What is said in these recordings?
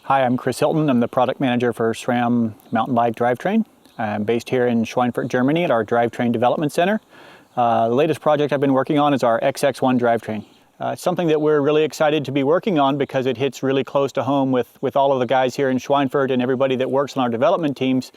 Hi, I'm Chris Hilton. I'm the product manager for SRAM mountain bike drivetrain. I'm based here in Schweinfurt, Germany at our drivetrain development center. The latest project I've been working on is our XX1 drivetrain. It's something that we're really excited to be working on because it hits really close to home with all of the guys here in Schweinfurt and everybody that works on our development teams.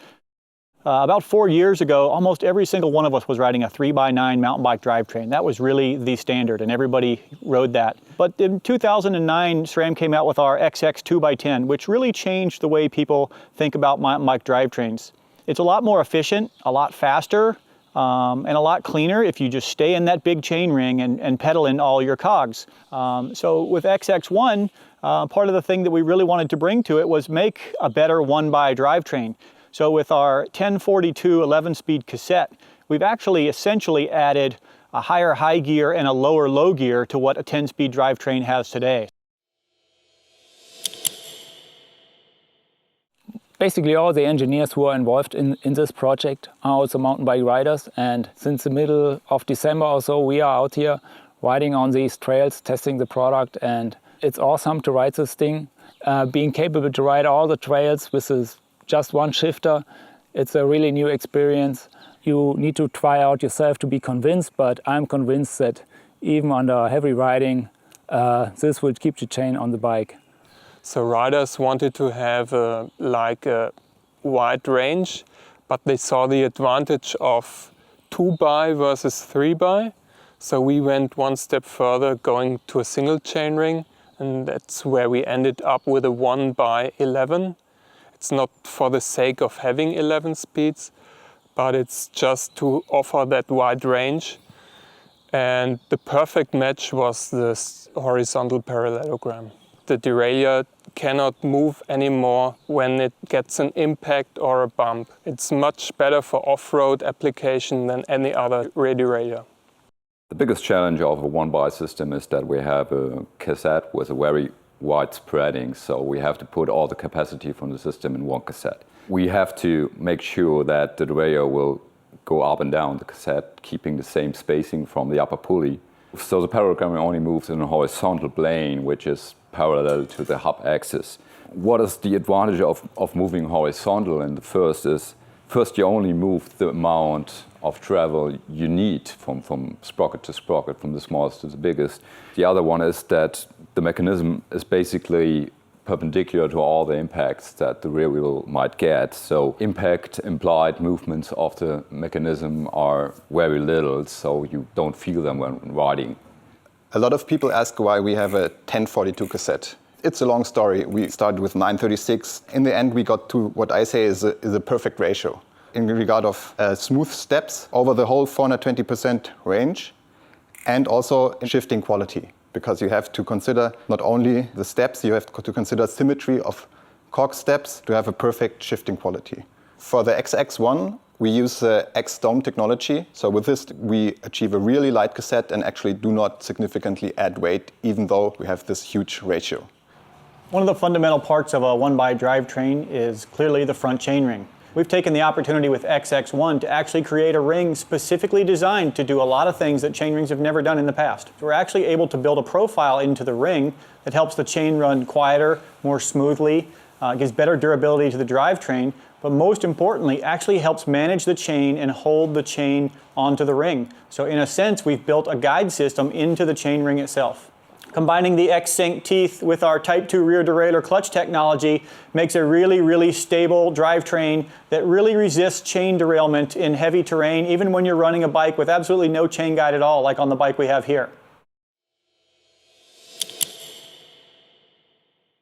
About 4 years ago, almost every single one of us was riding a 3x9 mountain bike drivetrain. That was really the standard, and everybody rode that. But in 2009, SRAM came out with our XX 2x10, which really changed the way people think about mountain bike drivetrains. It's a lot more efficient, a lot faster, and a lot cleaner if you just stay in that big chain ring and pedal in all your cogs. So with XX1, part of the thing that we really wanted to bring to it was make a better 1x drivetrain. So with our 1042 11-speed cassette, we've actually essentially added a higher high gear and a lower low gear to what a 10-speed drivetrain has today. Basically all the engineers who are involved in this project are also mountain bike riders, and since the middle of December or so we are out here riding on these trails, testing the product, and it's awesome to ride this thing. Being capable to ride all the trails with this just one shifter, it's a really new experience. You need to try out yourself to be convinced, but I'm convinced that even under heavy riding, this will keep the chain on the bike. So riders wanted to have a wide range, but they saw the advantage of 2x versus 3x. So we went one step further, going to a single chain ring, and that's where we ended up with a 1x11. It's not for the sake of having 11 speeds, but it's just to offer that wide range. And the perfect match was this horizontal parallelogram. The derailleur cannot move anymore when it gets an impact or a bump. It's much better for off-road application than any other rear derailleur. The biggest challenge of a 1x system is that we have a cassette with a very wide spreading, so we have to put all the capacity from the system in one cassette. We have to make sure that the derailleur will go up and down the cassette, keeping the same spacing from the upper pulley. So the parallelogram only moves in a horizontal plane, which is parallel to the hub axis. What is the advantage of moving horizontal? And the first is, you only move the amount of travel you need from sprocket to sprocket, from the smallest to the biggest. The other one is that the mechanism is basically perpendicular to all the impacts that the rear wheel might get. So impact implied movements of the mechanism are very little, so you don't feel them when riding. A lot of people ask why we have a 1042 cassette. It's a long story. We started with 936. In the end, we got to what I say is a perfect ratio in regard of smooth steps over the whole 420% range, and also shifting quality, because you have to consider not only the steps, you have to consider symmetry of cog steps to have a perfect shifting quality. For the XX1, we use X-Dome technology. So with this, we achieve a really light cassette and actually do not significantly add weight, even though we have this huge ratio. One of the fundamental parts of a 1x drivetrain is clearly the front chainring. We've taken the opportunity with XX1 to actually create a ring specifically designed to do a lot of things that chain rings have never done in the past. We're actually able to build a profile into the ring that helps the chain run quieter, more smoothly, gives better durability to the drivetrain, but most importantly, actually helps manage the chain and hold the chain onto the ring. So in a sense, we've built a guide system into the chain ring itself. Combining the X-Sync teeth with our Type 2 rear derailleur clutch technology makes a really stable drivetrain that really resists chain derailment in heavy terrain, even when you're running a bike with absolutely no chain guide at all, like on the bike we have here.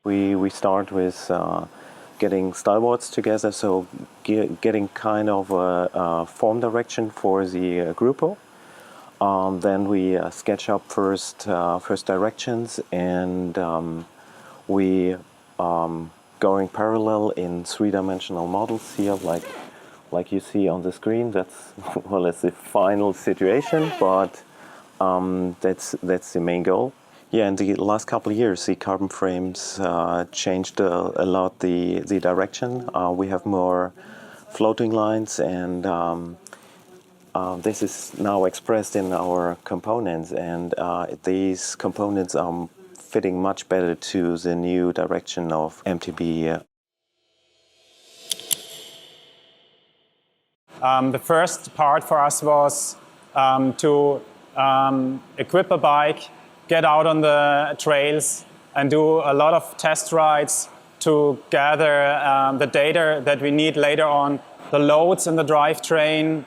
We start with getting styleboards together, so getting kind of a form direction for the group. Then we sketch up first directions, and we going parallel in three-dimensional models here, like you see on the screen. That's well, it's the final situation, but that's the main goal. Yeah, in the last couple of years, the carbon frames changed a lot the direction. We have more floating lines, and this is now expressed in our components, and these components are fitting much better to the new direction of MTB. The first part for us was to equip a bike, get out on the trails and do a lot of test rides to gather the data that we need later on, the loads in the drivetrain,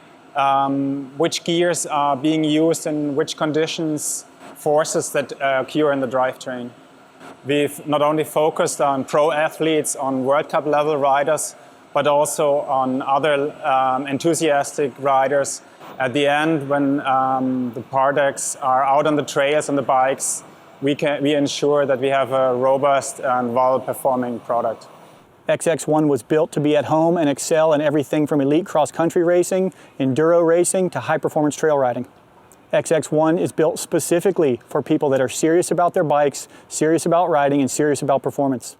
which gears are being used in which conditions, forces that occur in the drivetrain. We've not only focused on pro athletes, on World Cup level riders, but also on other enthusiastic riders. At the end, when the products are out on the trails and the bikes, we ensure that we have a robust and well-performing product. XX1 was built to be at home and excel in everything from elite cross-country racing, enduro racing, to high-performance trail riding. XX1 is built specifically for people that are serious about their bikes, serious about riding, and serious about performance.